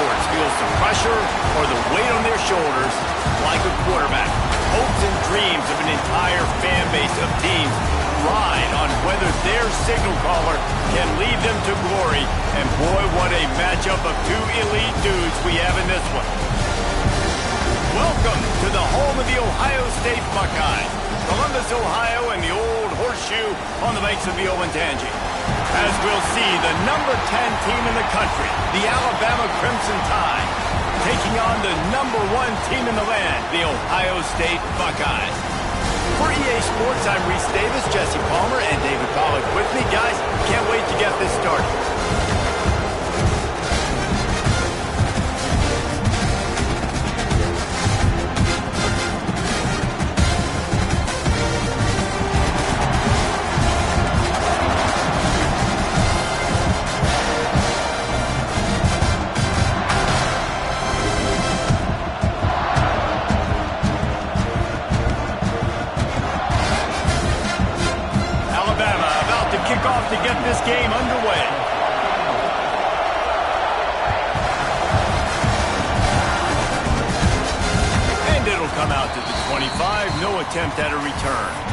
sports feels the pressure or the weight on their shoulders like a quarterback. Hopes and dreams of an entire fan base of teams ride on whether their signal caller can lead them to glory. And boy, what a matchup of two elite dudes we have in this one. Welcome to the home of the Ohio State Buckeyes, Columbus, Ohio, and the old horseshoe on the banks of the Olentangy. As we'll see, the number 10 team in the country, the Alabama Crimson Tide, taking on the number 1 team in the land, the Ohio State Buckeyes. For EA Sports, I'm Reese Davis, Jesse Palmer, and David Pollack with me. Guys, can't wait to get this started. To get this game underway. And it'll come out to the 25. No attempt at a return.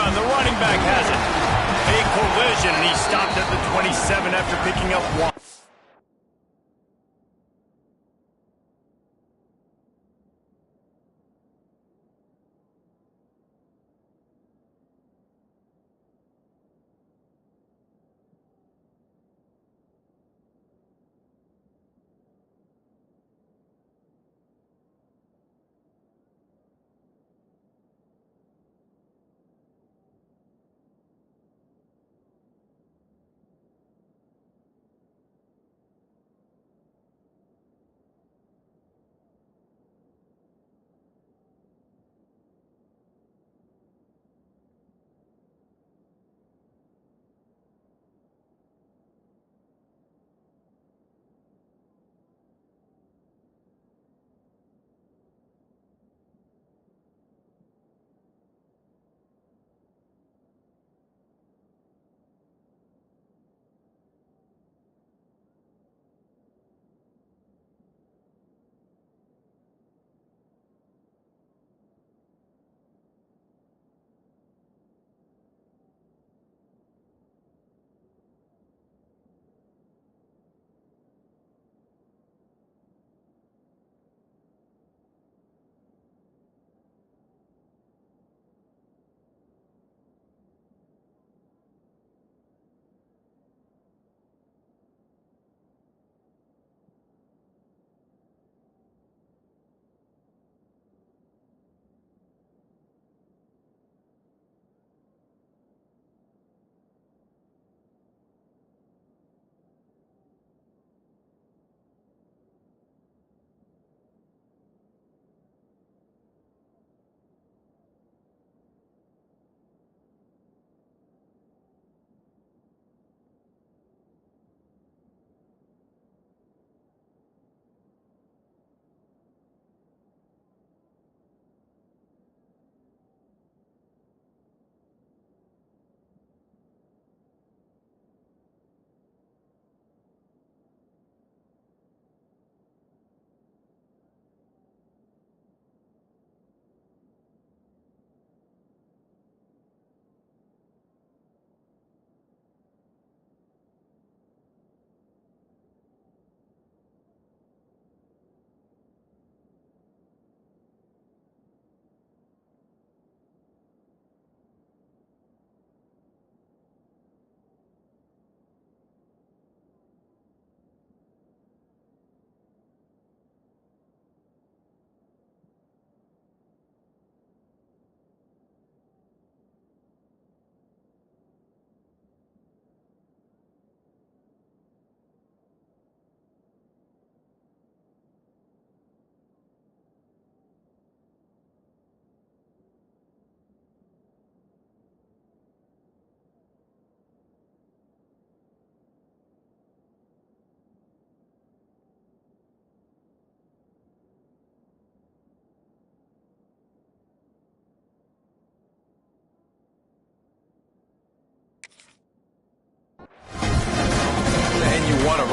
The running back has it. A collision, and he stopped at the 27 after picking up 1.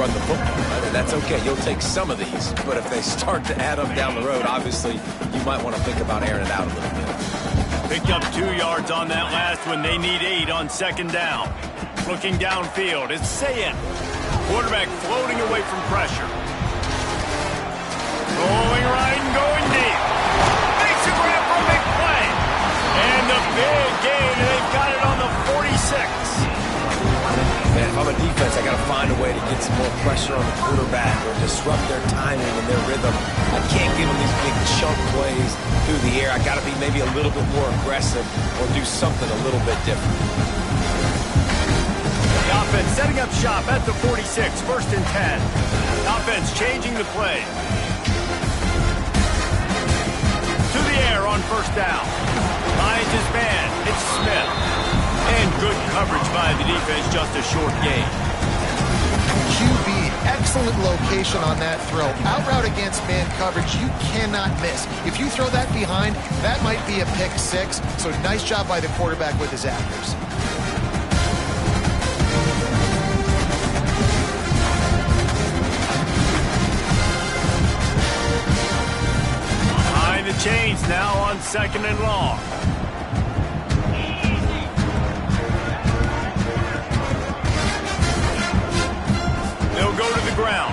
run the football. I mean, that's okay. You'll take some of these, but if they start to add up down the road, obviously you might want to think about airing it out a little bit. Picked up 2 yards on that last one. They need 8 on second down. Looking downfield, it's Sayin. Quarterback floating away from pressure. Rolling right and going deep. Makes a grab for a big play. And a big gain, and they've got it on the 46. Man, if I'm a defense, I got to find a way to get some more pressure on the quarterback or disrupt their timing and their rhythm. I can't give them these big chunk plays through the air. I got to be maybe a little bit more aggressive or do something a little bit different. The offense setting up shop at the 46, 1st and 10. Offense changing the play. To the air on 1st down. Finds his man. It's Smith. And good coverage by the defense, just a short gain. QB, excellent location on that throw. Out route against man coverage, you cannot miss. If you throw that behind, that might be a pick 6. So nice job by the quarterback with his accuracy. Behind the chains now on 2nd and long. They'll go to the ground.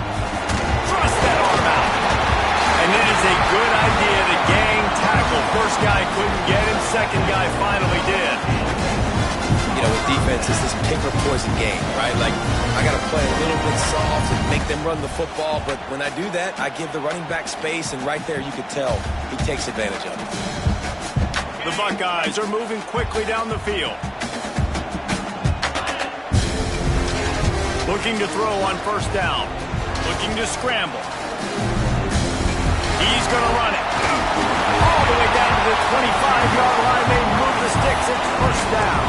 Thrust that arm out. And it is a good idea to gang tackle. First guy couldn't get him. Second guy finally did. You know, with defense, it's this pick or poison game, right? Like, I got to play a little bit soft and make them run the football. But when I do that, I give the running back space. And right there, you could tell he takes advantage of it. The Buckeyes are moving quickly down the field. Looking to throw on 1st down. Looking to scramble. He's going to run it. All the way down to the 25-yard line. They move the sticks. It's 1st down.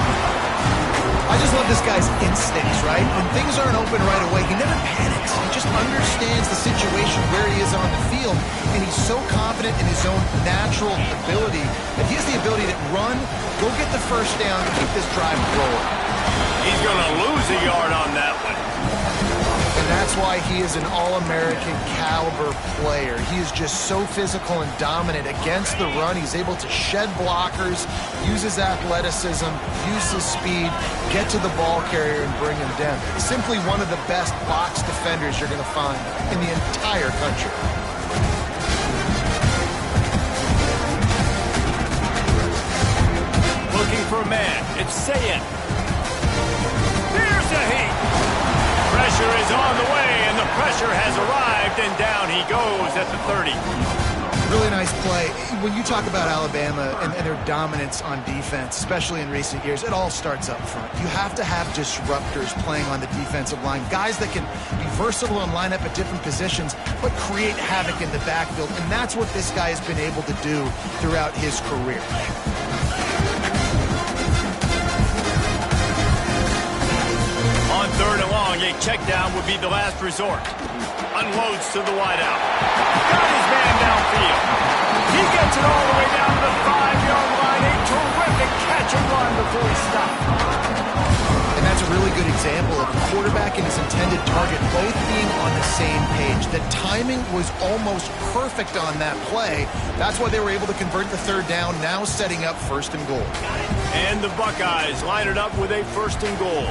I just love this guy's instincts, right? When things aren't open right away, he never panics. He just understands the situation where he is on the field, and he's so confident in his own natural ability that he has the ability to run, go get the 1st down, and keep this drive rolling. He's going to lose a yard on that one. And that's why he is an All-American caliber player. He is just so physical and dominant against the run. He's able to shed blockers, use his athleticism, use his speed, get to the ball carrier and bring him down. Simply one of the best box defenders you're going to find in the entire country. Looking for a man. It's Sayin. Here's the heat. Pressure is on the way, and the pressure has arrived, and down he goes at the 30. Really nice play. When you talk about Alabama and their dominance on defense, especially in recent years, it all starts up front. You have to have disruptors playing on the defensive line, guys that can be versatile and line up at different positions, but create havoc in the backfield, and that's what this guy has been able to do throughout his career. On 3rd and long, a check down would be the last resort. Unloads to the wideout. Got his man downfield. He gets it all the way down to the 5-yard line. A terrific catch and run before he stopped. And that's a really good example of the quarterback and his intended target both being on the same page. The timing was almost perfect on that play. That's why they were able to convert the 3rd down, now setting up 1st and goal. And the Buckeyes line it up with a 1st and goal.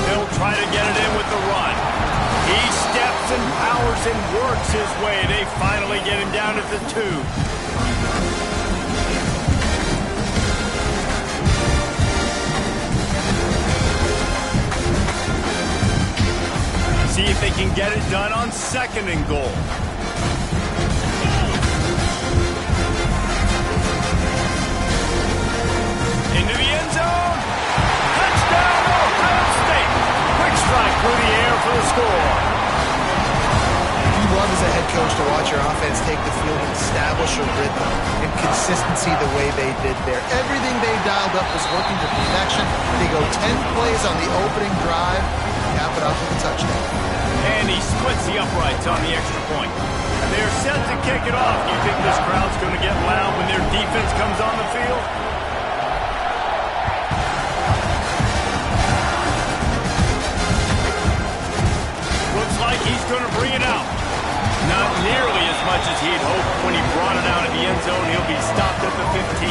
They'll try to get it in with the run. He steps and powers and works his way. They finally get him down at the 2. See if they can get it done on 2nd and goal. Into the end zone. Touchdown, Ohio State. Quick strike through the air for the score. You love as a head coach to watch your offense take the field and establish a rhythm and consistency the way they did there. Everything they dialed up was working to perfection. They go 10 plays on the opening drive, cap it off with a touchdown. And he splits the uprights on the extra point. They're set to kick it off. Do you think this crowd's going to get loud when their defense comes on the field? bring it out. Not nearly as much as he'd hoped when he brought it out of the end zone. He'll be stopped at the 15.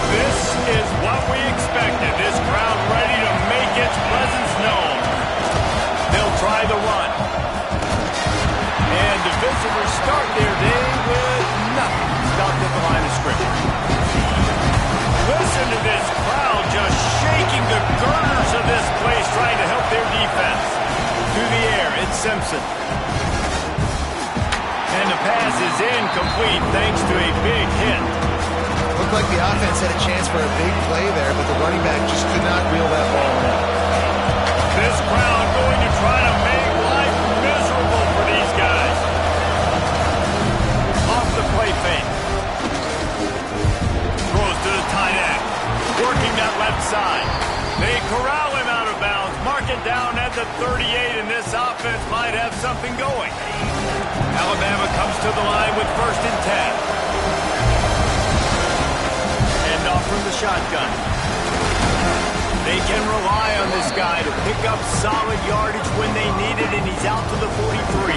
This is what we expected. This crowd ready to make its presence known. They'll try the run. And the visitors start their day with nothing. Stopped at the line of scrimmage. Listen to this crowd just shaking the girders of this place, trying to help their defense. Through the air, it's Simpson. And the pass is incomplete thanks to a big hit. Looked like the offense had a chance for a big play there, but the running back just could not reel that ball in. This crowd going to try to make life miserable for these guys. Off the play fake. Throws to the tight end. Working that left side. They corral him out of bounds. Mark it down at the 38, and this offense might have something going. Alabama comes to the line with 1st and 10. And off from the shotgun. They can rely on this guy to pick up solid yardage when they need it, and he's out to the 43.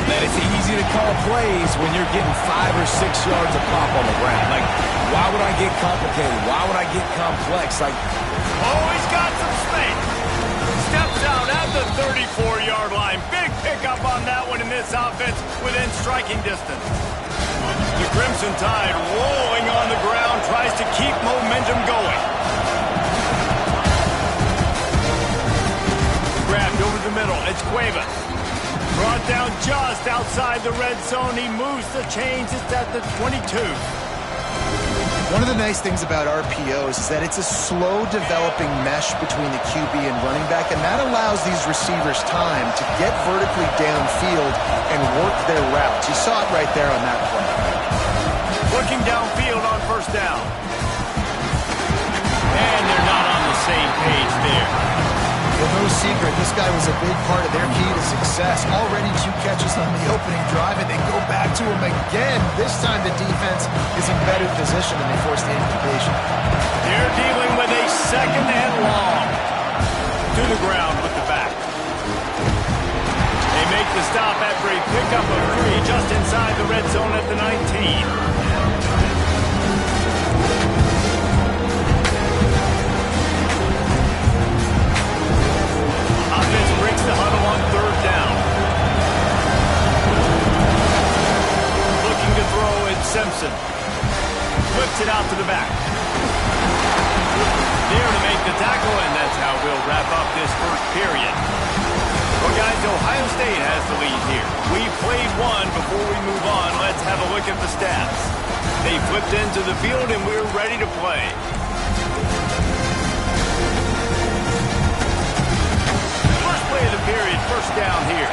Man, it's easy to call plays when you're getting 5 or 6 yards of pop on the ground. Like, why would I get complicated? Why would I get complex? Like, he's got some space. Steps out at the 34-yard line. Big pickup on that one in this offense within striking distance. The Crimson Tide rolling on the ground, tries to keep momentum going. Grabbed over the middle. It's Cuevas. Brought down just outside the red zone. He moves the chains. It's at the 22. One of the nice things about RPOs is that it's a slow developing mesh between the QB and running back, and that allows these receivers time to get vertically downfield and work their routes. You saw it right there on that play. Looking downfield on 1st down. And they're not on the same page there. Well, no secret, this guy was a big part of their key to success. Already 2 catches on the opening drive, and they go back to him again. This time the defense is in better position, and they force the incompletion. They're dealing with a 2nd and long. To the ground with the back. They make the stop after a pickup of 3 just inside the red zone at the 19. Offense breaks the huddle on 3rd down. Looking to throw, it's Simpson. Flips it out to the back. There to make the tackle, and that's how we'll wrap up this 1st period. Well, guys, Ohio State has the lead here. We played one. Before we move on, let's have a look at the stats. They flipped into the field, and we're ready to play. Play of the period, 1st down here.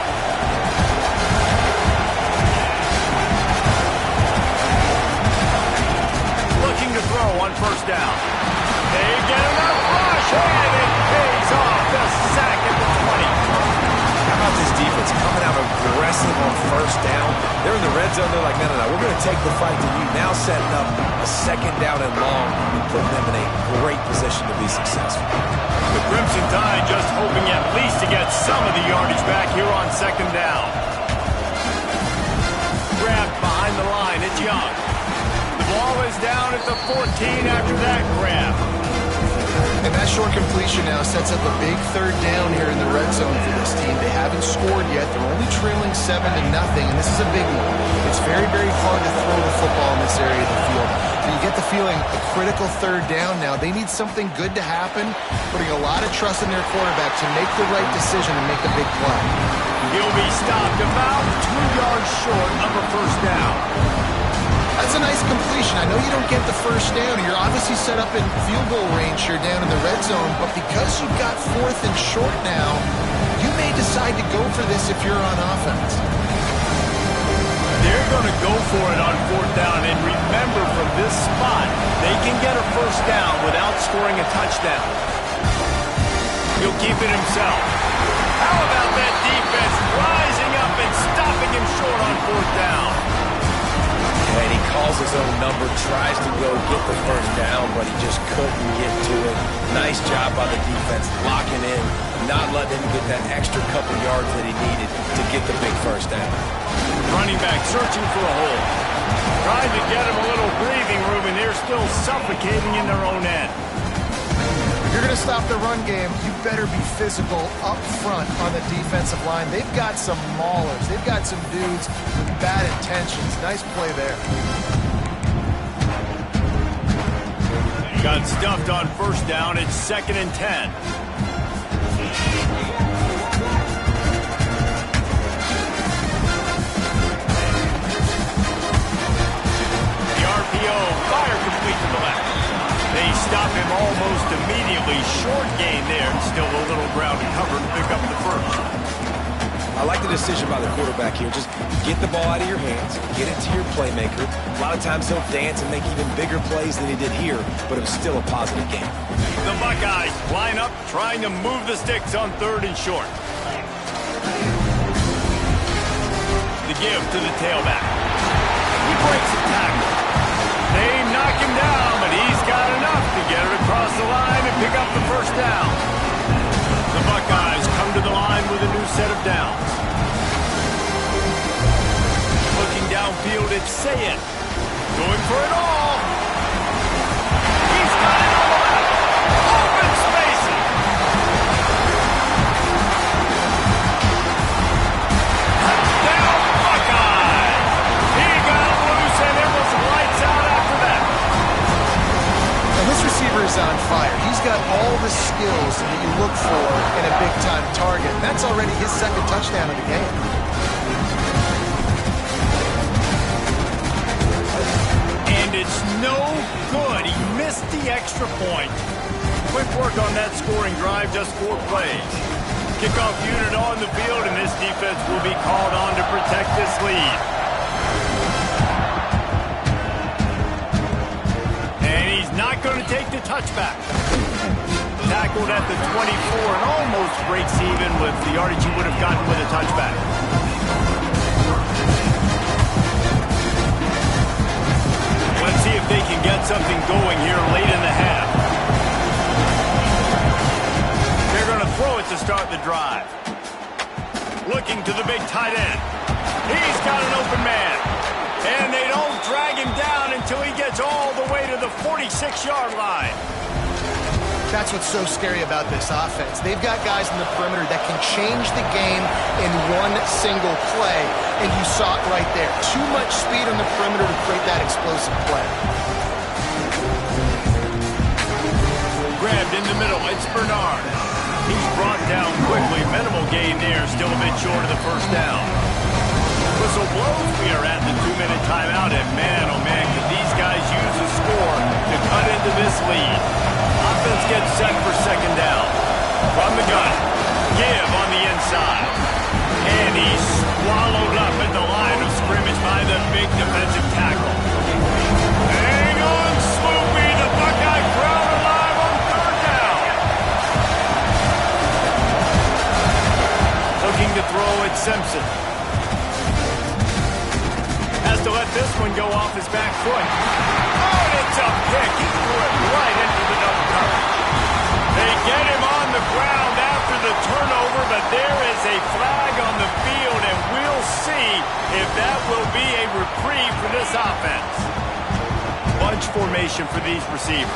Looking to throw on 1st down. They get enough rush, and it pays off. The sack at the 20. how about this defense coming out aggressive on 1st down? They're in the red zone. They're like, no, we're going to take the fight to you. Now setting up a 2nd down and long, putting them in a great position to be successful. The Crimson Tide just hoping at least to get some of the yardage back here on 2nd down. Grabbed behind the line, it's Young. The ball is down at the 14 after that grab. And that short completion now sets up a big 3rd down here in the red zone for this team. They haven't scored yet. They're only trailing 7-0, and this is a big one. It's very, very hard to throw the football in this area of the field. But you get the feeling a critical 3rd down now. They need something good to happen, putting a lot of trust in their quarterback to make the right decision and make a big play. He'll be stopped about 2 yards short of a 1st down. That's a nice completion. I know you don't get the 1st down. You're obviously set up in field goal range here down in the red zone, but because you've got 4th and short now, you may decide to go for this if you're on offense. They're going to go for it on 4th down, and remember, from this spot, they can get a 1st down without scoring a touchdown. He'll keep it himself. How about that defense rising up and stopping him short on 4th down? And he calls his own number, tries to go get the first down, but he just couldn't get to it. Nice job by the defense, locking in, not letting him get that extra couple yards that he needed to get the big first down. Running back searching for a hole. Trying to get him a little breathing room, and they're still suffocating in their own end. If you're going to stop the run game, you better be physical up front on the defensive line. They've got some maulers. They've got some dudes with bad intentions. Nice play there. Got stuffed on first down. It's 2nd and 10. RPO, fire complete to the left. They stop him almost immediately. Short gain there, and still a little ground to cover to pick up the first. I like the decision by the quarterback here. Just get the ball out of your hands, get it to your playmaker. A lot of times he'll dance and make even bigger plays than he did here, but it was still a positive game. The Buckeyes line up, trying to move the sticks on 3rd and short. The give to the tailback. He breaks the tackle. They knock him down, but he's got enough to get it across the line and pick up the first down. The Buckeyes come to the line with a new set of downs. Looking downfield, it's Sayet. Going for it all. He's got it on the left. Open spaces. Touchdown, Buckeyes. He got it loose, and it was lights out after that. And this receiver is on fire. He's got all the skills that you look for in a big-time target. That's already his 2nd touchdown of the game. And it's no good. He missed the extra point. Quick work on that scoring drive, just 4 plays. Kickoff unit on the field, and this defense will be called on to protect this lead. And he's not going to take the touchback. Tackled at the 24 and almost breaks even with the yardage he would have gotten with a touchback. Let's see if they can get something going here late in the half. They're going to throw it to start the drive. Looking to the big tight end. He's got an open man. And they don't drag him down until he gets all the way to the 46-yard line. That's what's so scary about this offense. They've got guys in the perimeter that can change the game in one single play, and you saw it right there. Too much speed on the perimeter to create that explosive play. Grabbed in the middle, it's Bernard. He's brought down quickly. Minimal gain there, still a bit short of the first down. Whistle blows. We are at the 2-minute timeout, and man, oh man, could these guys use a score to cut into this lead. Offense gets set for 2nd down. From the gun, give on the inside. And he's swallowed up at the line of scrimmage by the big defensive tackle. Hang on, Swoopy, the Buckeye crowd alive on 3rd down. Looking to throw at Simpson. Has to let this one go off his back foot. Oh, it's a pick. He threw it right into the double cover. They get him on the ground after the turnover, but there is a flag on the field, and we'll see if that will be a reprieve for this offense. Bunch formation for these receivers.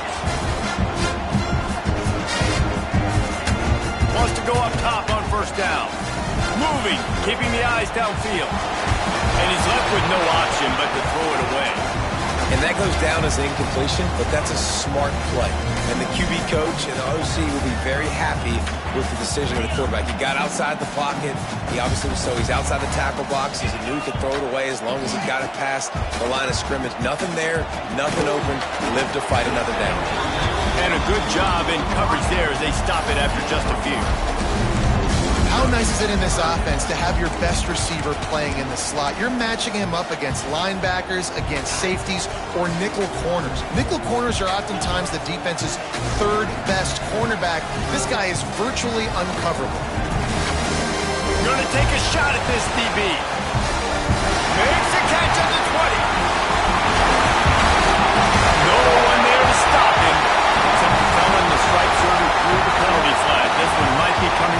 Wants to go up top on 1st down. Moving, keeping the eyes downfield. And he's left with no option but to throw it away. And that goes down as an incompletion, but that's a smart play. And the QB coach and the OC will be very happy with the decision of the quarterback. He got outside the pocket. He obviously was, so he's outside the tackle box. He knew he could throw it away as long as he got it past the line of scrimmage. Nothing there, nothing open. Lived to fight another down. And a good job in coverage there as they stop it after just a few. How nice is it in this offense to have your best receiver playing in the slot? You're matching him up against linebackers, against safeties, or nickel corners. Nickel corners are oftentimes the defense's 3rd best cornerback. This guy is virtually uncoverable. Going to take a shot at this DB. Makes a catch at the 20.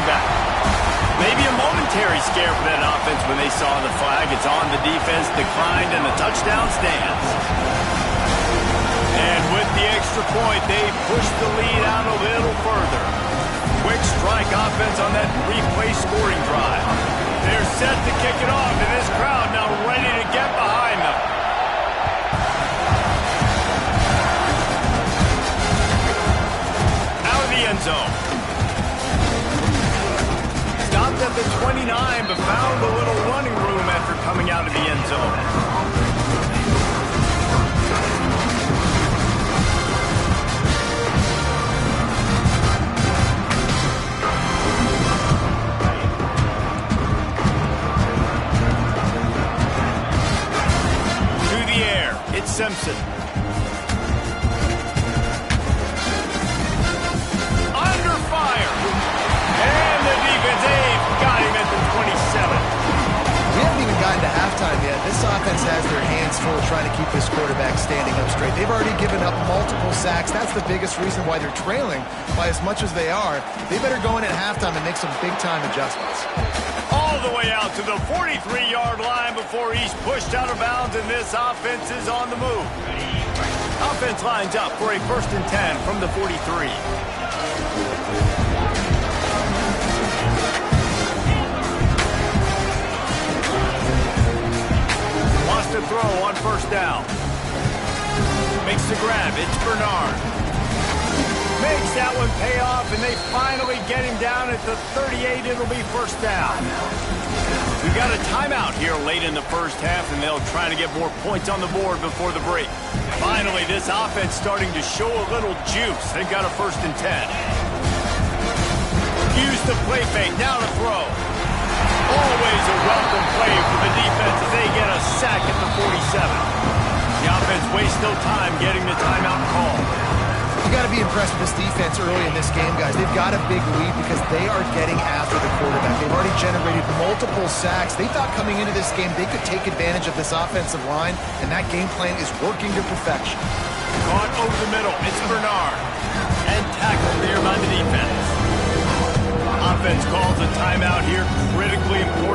quarterback. Maybe a momentary scare for that offense when they saw the flag. It's on, the defense declined, and the touchdown stands. And with the extra point, they push the lead out a little further. Quick strike offense on that replay scoring drive. They're set to kick it off, and this crowd now ready to get behind them. Out of the end zone. Stopped at the 29, but found a little running room after coming out of the end zone. It's Simpson. Under fire. And the defense got him at the 27. We haven't even gotten to halftime yet. This offense has their hands full trying to keep this quarterback standing up straight. They've already given up multiple sacks. That's the biggest reason why they're trailing by as much as they are. They better go in at halftime and make some big-time adjustments. All the way out to the 43-yard line before he's pushed out of bounds, and this offense is on the move. Offense lines up for a 1st and 10 from the 43. Wants to throw on 1st down. Makes the grab. It's Bernard. Makes that one pay off, and they finally get him down at the 38. It'll be 1st down. We've got a timeout here late in the first half, and they'll try to get more points on the board before the break. Finally, this offense starting to show a little juice. They've got a 1st and 10. Use the play fake. Now to throw. Always a welcome play for the defense as they get a sack at the 47. The offense wastes no time getting the timeout call. You got to be impressed with this defense early in this game, guys. They've got a big lead because they are getting after the quarterback. They've already generated multiple sacks. They thought coming into this game they could take advantage of this offensive line, and that game plan is working to perfection. Caught over the middle. It's Bernard. And tackled there by the defense. Offense calls a timeout here. Critically important.